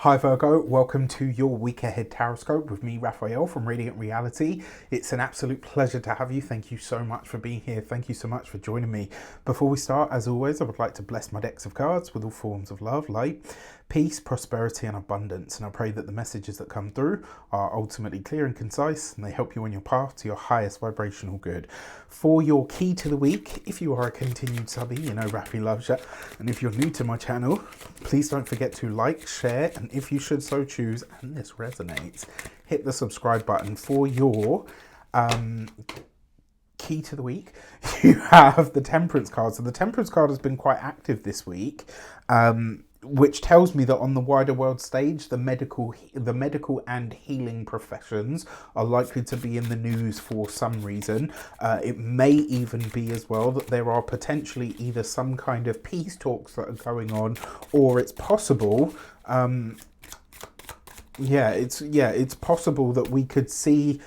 Hi Virgo, welcome to your week ahead Taroscope with me, Raphael from Radiant Reality. It's an absolute pleasure to have you. Thank you so much for being here. Thank you so much for joining me. Before we start, as always, I would like to bless my decks of cards with all forms of love, light, peace, prosperity and abundance. And I pray that the messages that come through are ultimately clear and concise and they help you on your path to your highest vibrational good. For your key to the week, if you are a continued subby, you know Rafi loves you. And if you're new to my channel, please don't forget to like, share, and if you should so choose, and this resonates, hit the subscribe button. For your key to the week, you have the Temperance card. So the Temperance card has been quite active this week, which tells me that on the wider world stage, the medical and healing professions are likely to be in the news for some reason. It may even be as well that there are potentially either some kind of peace talks that are going on, or it's possible. It's possible that we could see.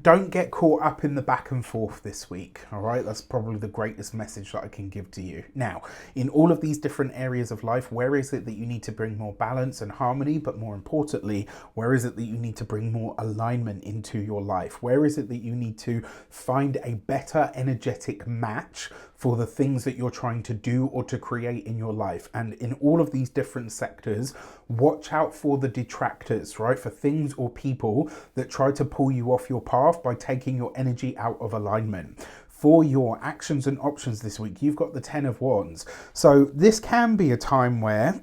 Don't get caught up in the back and forth this week, all right? That's probably the greatest message that I can give to you. Now, in all of these different areas of life, where is it that you need to bring more balance and harmony? But more importantly, where is it that you need to bring more alignment into your life? Where is it that you need to find a better energetic match for the things that you're trying to do or to create in your life? And in all of these different sectors, watch out for the detractors, right? For things or people that try to pull you off your path by taking your energy out of alignment. For your actions and options this week, you've got the 10 of Wands. So this can be a time where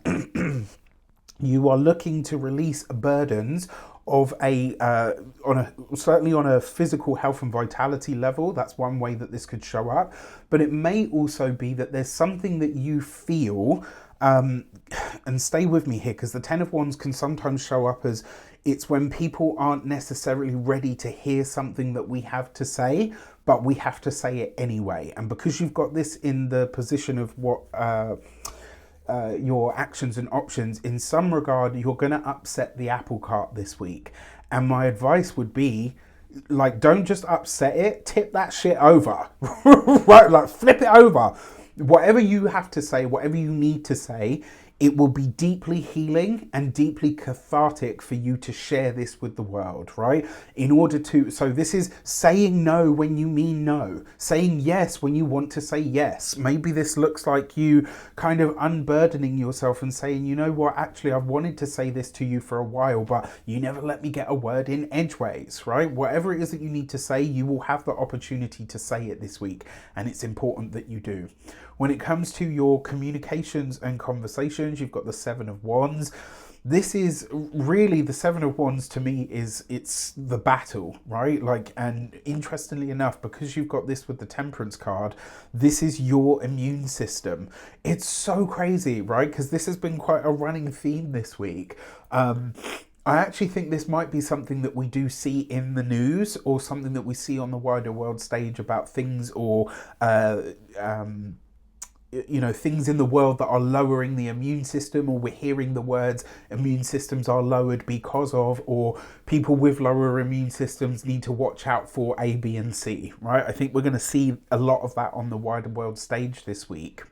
you are looking to release burdens of certainly on a physical health and vitality level. That's one way that this could show up, but it may also be that there's something that you feel, and stay with me here, because the 10 of Wands can sometimes show up as it's when people aren't necessarily ready to hear something that we have to say, but we have to say it anyway. And because you've got this in the position of what your actions and options, in some regard, you're going to upset the apple cart this week. And my advice would be, like, don't just upset it, tip that shit over, right? Like, flip it over. Whatever you have to say, whatever you need to say, it will be deeply healing and deeply cathartic for you to share this with the world, right? So this is saying no when you mean no, saying yes when you want to say yes. Maybe this looks like you kind of unburdening yourself and saying, you know what, actually, I've wanted to say this to you for a while, but you never let me get a word in edgeways, right? Whatever it is that you need to say, you will have the opportunity to say it this week, and it's important that you do. When it comes to your communications and conversations, you've got the 7 of Wands. This is really, the 7 of Wands to me it's the battle, right? Like, and interestingly enough, because you've got this with the Temperance card, this is your immune system. It's so crazy, right? Because this has been quite a running theme this week. I actually think this might be something that we do see in the news, or something that we see on the wider world stage about things, or things in the world that are lowering the immune system, or we're hearing the words immune systems are lowered because of, or people with lower immune systems need to watch out for A, B, and C, right? I think we're going to see a lot of that on the wider world stage this week.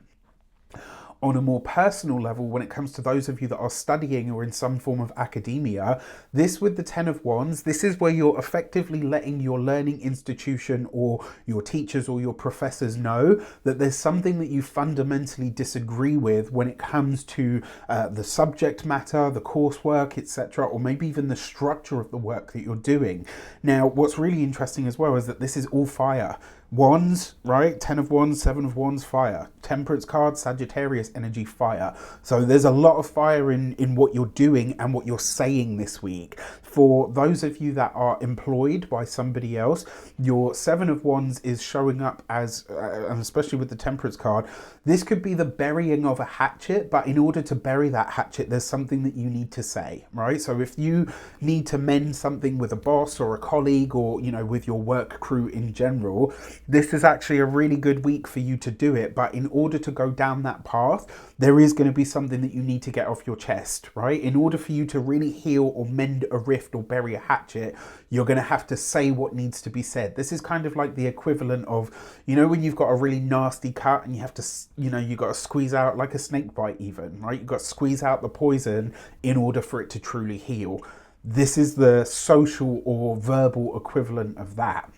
On a more personal level, when it comes to those of you that are studying or in some form of academia, this with the 10 of Wands, this is where you're effectively letting your learning institution or your teachers or your professors know that there's something that you fundamentally disagree with when it comes to the subject matter, the coursework, etc., or maybe even the structure of the work that you're doing. Now, what's really interesting as well is that this is all fire. Wands, right? 10 of Wands, 7 of Wands, fire. Temperance card, Sagittarius energy, fire. So there's a lot of fire in what you're doing and what you're saying this week. For those of you that are employed by somebody else, your 7 of Wands is showing up as, and especially with the Temperance card, this could be the burying of a hatchet, but in order to bury that hatchet, there's something that you need to say, right? So if you need to mend something with a boss or a colleague, or, with your work crew in general, This is actually a really good week for you to do it. But in order to go down that path, there is going to be something that you need to get off your chest, right? In order for you to really heal or mend a rift or bury a hatchet, you're going to have to say what needs to be said. This is kind of like the equivalent of, when you've got a really nasty cut and you have to, you've got to squeeze out, like a snake bite even, right? You've got to squeeze out the poison in order for it to truly heal. This is the social or verbal equivalent of that.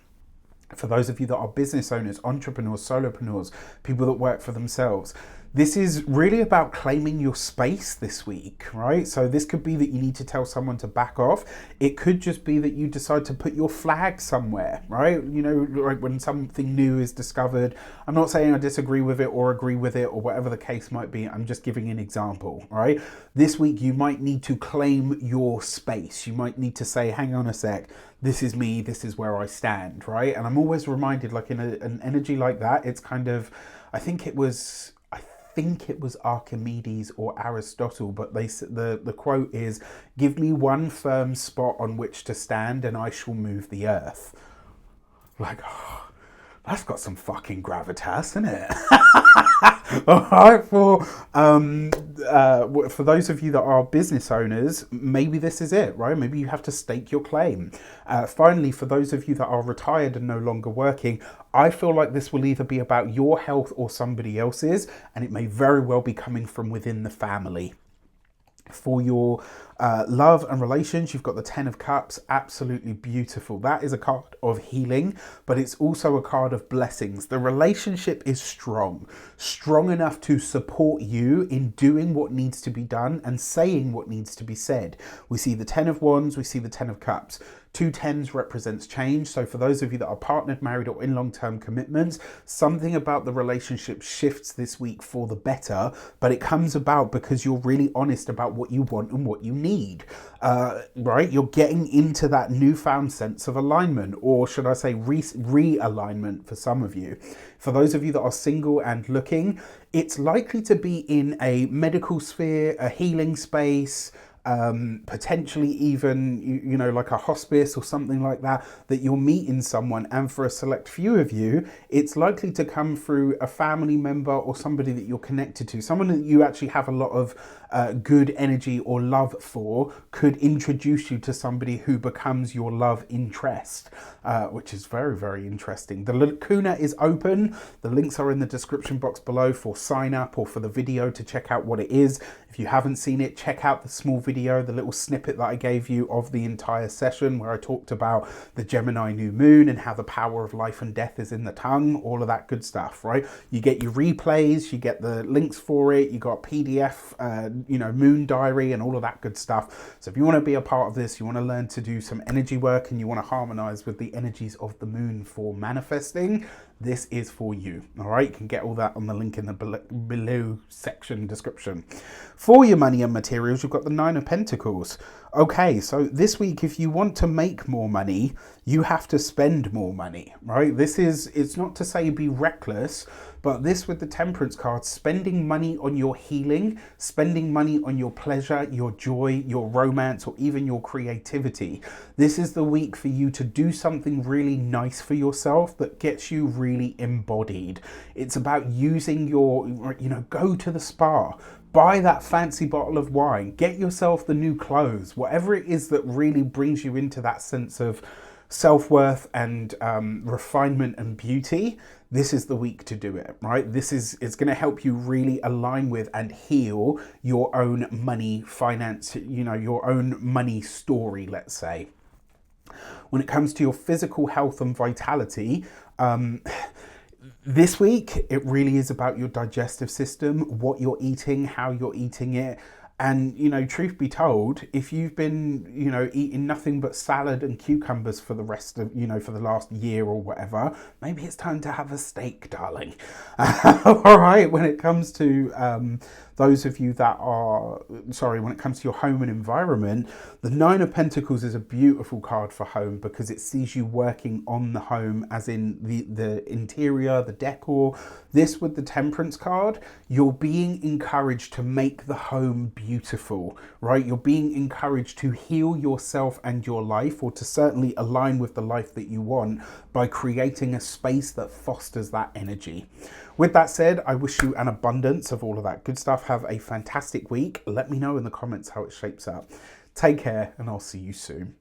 For those of you that are business owners, entrepreneurs, solopreneurs, people that work for themselves, this is really about claiming your space this week, right? So this could be that you need to tell someone to back off. It could just be that you decide to put your flag somewhere, right? Like when something new is discovered. I'm not saying I disagree with it or agree with it or whatever the case might be. I'm just giving an example, right? This week, you might need to claim your space. You might need to say, hang on a sec, this is me, this is where I stand, right? And I'm always reminded, like in an energy like that, it's kind of, I think it was Archimedes or Aristotle, but the quote is, give me one firm spot on which to stand and I shall move the earth. Like, oh, that's got some fucking gravitas, isn't it? All right, for those of you that are business owners, maybe this is it, right? Maybe you have to stake your claim. Finally, for those of you that are retired and no longer working, I feel like this will either be about your health or somebody else's, and it may very well be coming from within the family. For your love and relations, you've got the 10 of Cups. Absolutely beautiful. That is a card of healing, but it's also a card of blessings. The relationship is strong enough to support you in doing what needs to be done and saying what needs to be said. We see the 10 of Wands, we see the 10 of Cups. 2 10s represents change. So for those of you that are partnered, married, or in long-term commitments, something about the relationship shifts this week for the better, but it comes about because you're really honest about what you want and what you need, right? You're getting into that newfound sense of alignment, or should I say realignment for some of you. For those of you that are single and looking, it's likely to be in a medical sphere, a healing space, potentially even, like a hospice or something like that you're meeting someone. And for a select few of you, it's likely to come through a family member or somebody that you're connected to, someone that you actually have a lot of good energy or love for, could introduce you to somebody who becomes your love interest, which is very, very interesting. The CUNA is open. The links are in the description box below for sign up or for the video to check out what it is. If you haven't seen it, check out the small video, the little snippet that I gave you of the entire session where I talked about the Gemini new moon and how the power of life and death is in the tongue, all of that good stuff, right? You get your replays, you get the links for it, you got PDF, moon diary and all of that good stuff. So if you want to be a part of this, you want to learn to do some energy work and you want to harmonize with the energies of the moon for manifesting, this is for you. All right, you can get all that on the link in the below section description. For your money and materials, you've got the 9 of Pentacles. Okay, so this week, if you want to make more money, you have to spend more money, right? It's not to say be reckless, but this with the Temperance card, spending money on your healing, spending money on your pleasure, your joy, your romance, or even your creativity. This is the week for you to do something really nice for yourself that gets you really embodied. It's about using your, go to the spa, buy that fancy bottle of wine, get yourself the new clothes, whatever it is that really brings you into that sense of self-worth and refinement and beauty. This is the week to do it, right? It's going to help you really align with and heal your own money finance, your own money story, let's say. When it comes to your physical health and vitality, this week, it really is about your digestive system, what you're eating, how you're eating it. And, truth be told, if you've been, eating nothing but salad and cucumbers for the rest of, for the last year or whatever, maybe it's time to have a steak, darling. All right. When it comes to Those of you that are, sorry, when it comes to your home and environment, the Nine of Pentacles is a beautiful card for home because it sees you working on the home, as in the interior, the decor. This with the Temperance card, you're being encouraged to make the home beautiful, right? You're being encouraged to heal yourself and your life, or to certainly align with the life that you want by creating a space that fosters that energy. With that said, I wish you an abundance of all of that good stuff. Have a fantastic week. Let me know in the comments how it shapes up. Take care, and I'll see you soon.